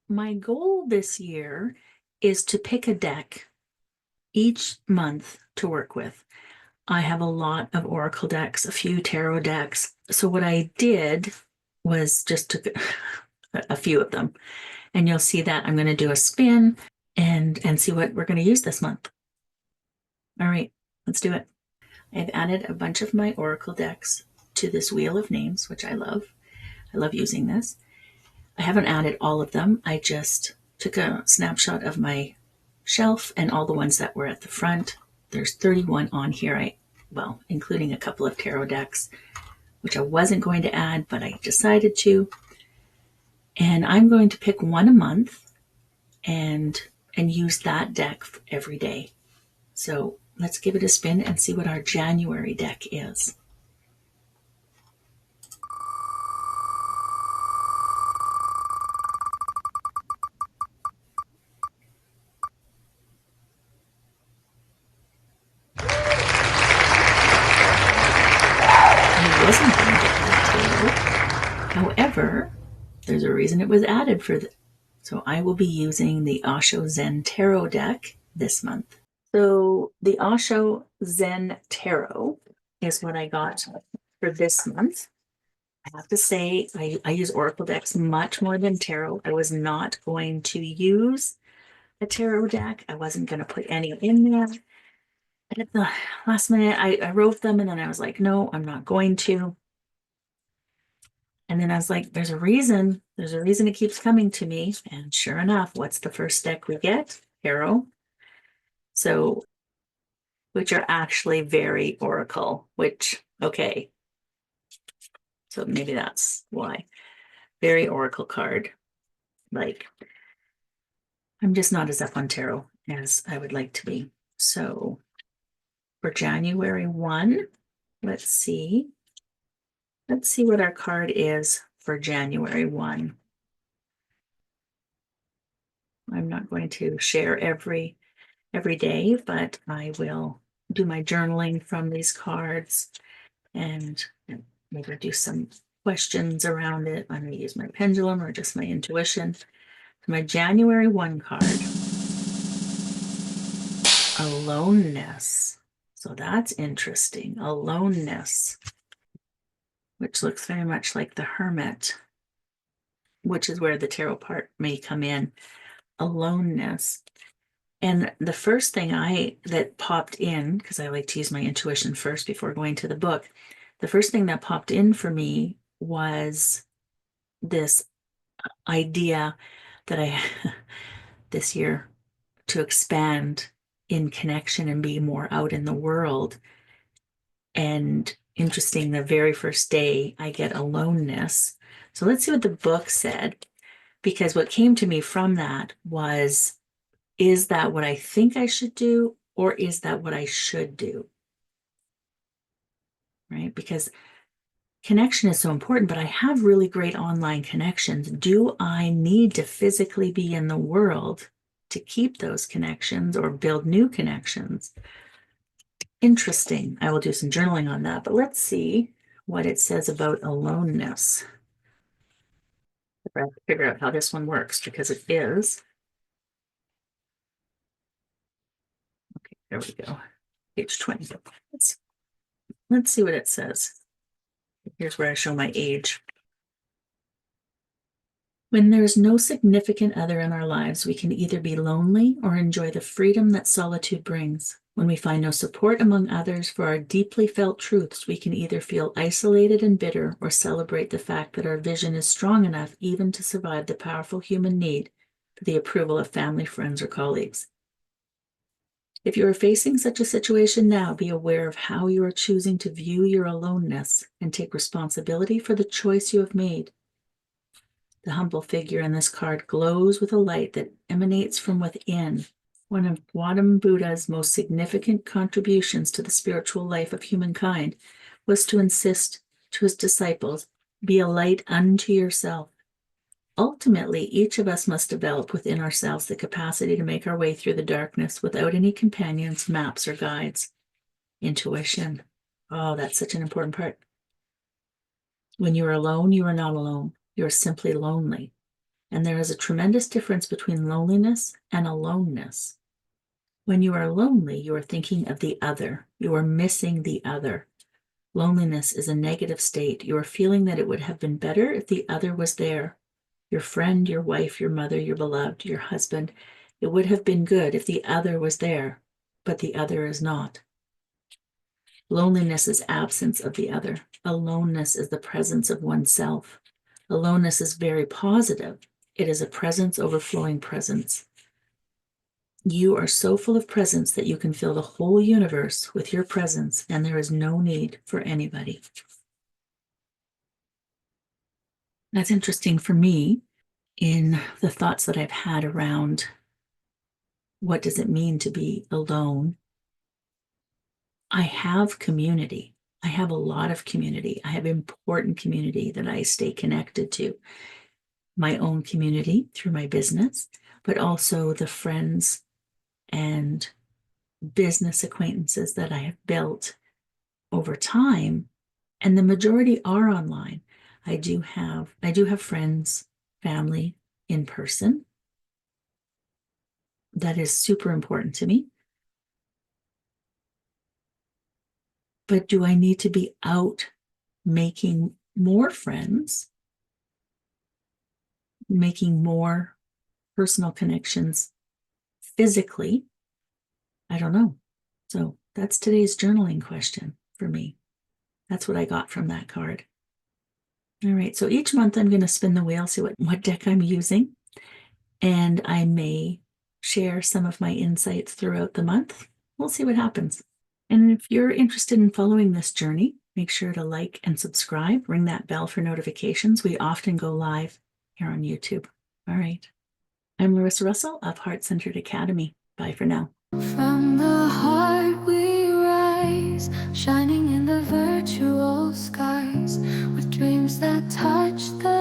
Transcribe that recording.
my goal this year is to pick a deck each month to work with. I have a lot of oracle decks, a few tarot decks. So what I did was just took a few of them, and you'll see that I'm going to do a spin and see what we're going to use this month. All right, let's do it. I've added a bunch of my oracle decks to this wheel of names, which I love. I love using this. I haven't added all of them. I just took a snapshot of my shelf and all the ones that were at the front. There's 31 on here, well, including a couple of tarot decks, which I wasn't going to add, but I decided to. And I'm going to pick one a month and use that deck every day. So let's give it a spin and see what our January deck is. I wasn't going to add tarot. However, there's a reason it was added for this. So I will be using the Osho Zen Tarot deck this month. So the Osho Zen Tarot is what I got for this month. I have to say, I use oracle decks much more than tarot. I was not going to use a tarot deck. I wasn't going to put any in there. And at the last minute, I wrote them, and then I was like, no, I'm not going to. And then I was like, there's a reason. There's a reason it keeps coming to me. And sure enough, what's the first deck we get? Tarot. So, which are actually very oracle, which, okay. So maybe that's why. Very oracle card. Like, I'm just not as up on tarot as I would like to be. So for January 1, let's see. Let's see what our card is for January 1. I'm not going to share every day, but I will do my journaling from these cards and maybe do some questions around it. I'm going to use my pendulum or just my intuition. My January 1 card, Aloneness. So that's interesting. Aloneness, which looks very much like the Hermit, which is where the tarot part may come in. Aloneness. And the first thing that popped in, because I like to use my intuition first before going to the book, the first thing that popped in for me was this idea that I this year to expand in connection and be more out in the world. And interesting, the very first day I get aloneness. So let's see what the book said, because what came to me from that was, is that what I think I should do, or is that what I should do? Right? Because connection is so important, but I have really great online connections. Do I need to physically be in the world to keep those connections or build new connections? Interesting. I will do some journaling on that, but let's see what it says about aloneness. I have to figure out how this one works because it is. Okay, there we go. Page 20. Let's see what it says. Here's where I show my age. When there is no significant other in our lives, we can either be lonely or enjoy the freedom that solitude brings. When we find no support among others for our deeply felt truths, we can either feel isolated and bitter or celebrate the fact that our vision is strong enough even to survive the powerful human need for the approval of family, friends, or colleagues. If you are facing such a situation now, be aware of how you are choosing to view your aloneness and take responsibility for the choice you have made. The humble figure in this card glows with a light that emanates from within. One of Gautama Buddha's most significant contributions to the spiritual life of humankind was to insist to his disciples, be a light unto yourself. Ultimately, each of us must develop within ourselves the capacity to make our way through the darkness without any companions, maps, or guides. Intuition. Oh, that's such an important part. When you are alone, you are not alone. You are simply lonely. And there is a tremendous difference between loneliness and aloneness. When you are lonely, you are thinking of the other. You are missing the other. Loneliness is a negative state. You are feeling that it would have been better if the other was there. Your friend, your wife, your mother, your beloved, your husband. It would have been good if the other was there, but the other is not. Loneliness is absence of the other. Aloneness is the presence of oneself. Aloneness is very positive. It is a presence overflowing presence. You are so full of presence that you can fill the whole universe with your presence, and there is no need for anybody. That's interesting for me in the thoughts that I've had around what does it mean to be alone. I have community. I have a lot of community. I have important community that I stay connected to. My own community through my business, but also the friends and business acquaintances that I have built over time. And the majority are online. I do have friends, family in person. That is super important to me. But do I need to be out making more friends, making more personal connections physically? I don't know. So that's today's journaling question for me. That's what I got from that card. All right. So each month I'm going to spin the wheel, see what deck I'm using. And I may share some of my insights throughout the month. We'll see what happens. And if you're interested in following this journey, make sure to like and subscribe. Ring that bell for notifications. We often go live here on YouTube. All right. I'm Larissa Russell of Heart Centered Academy. Bye for now. From the heart we rise, shining in the virtual skies, with dreams that touch the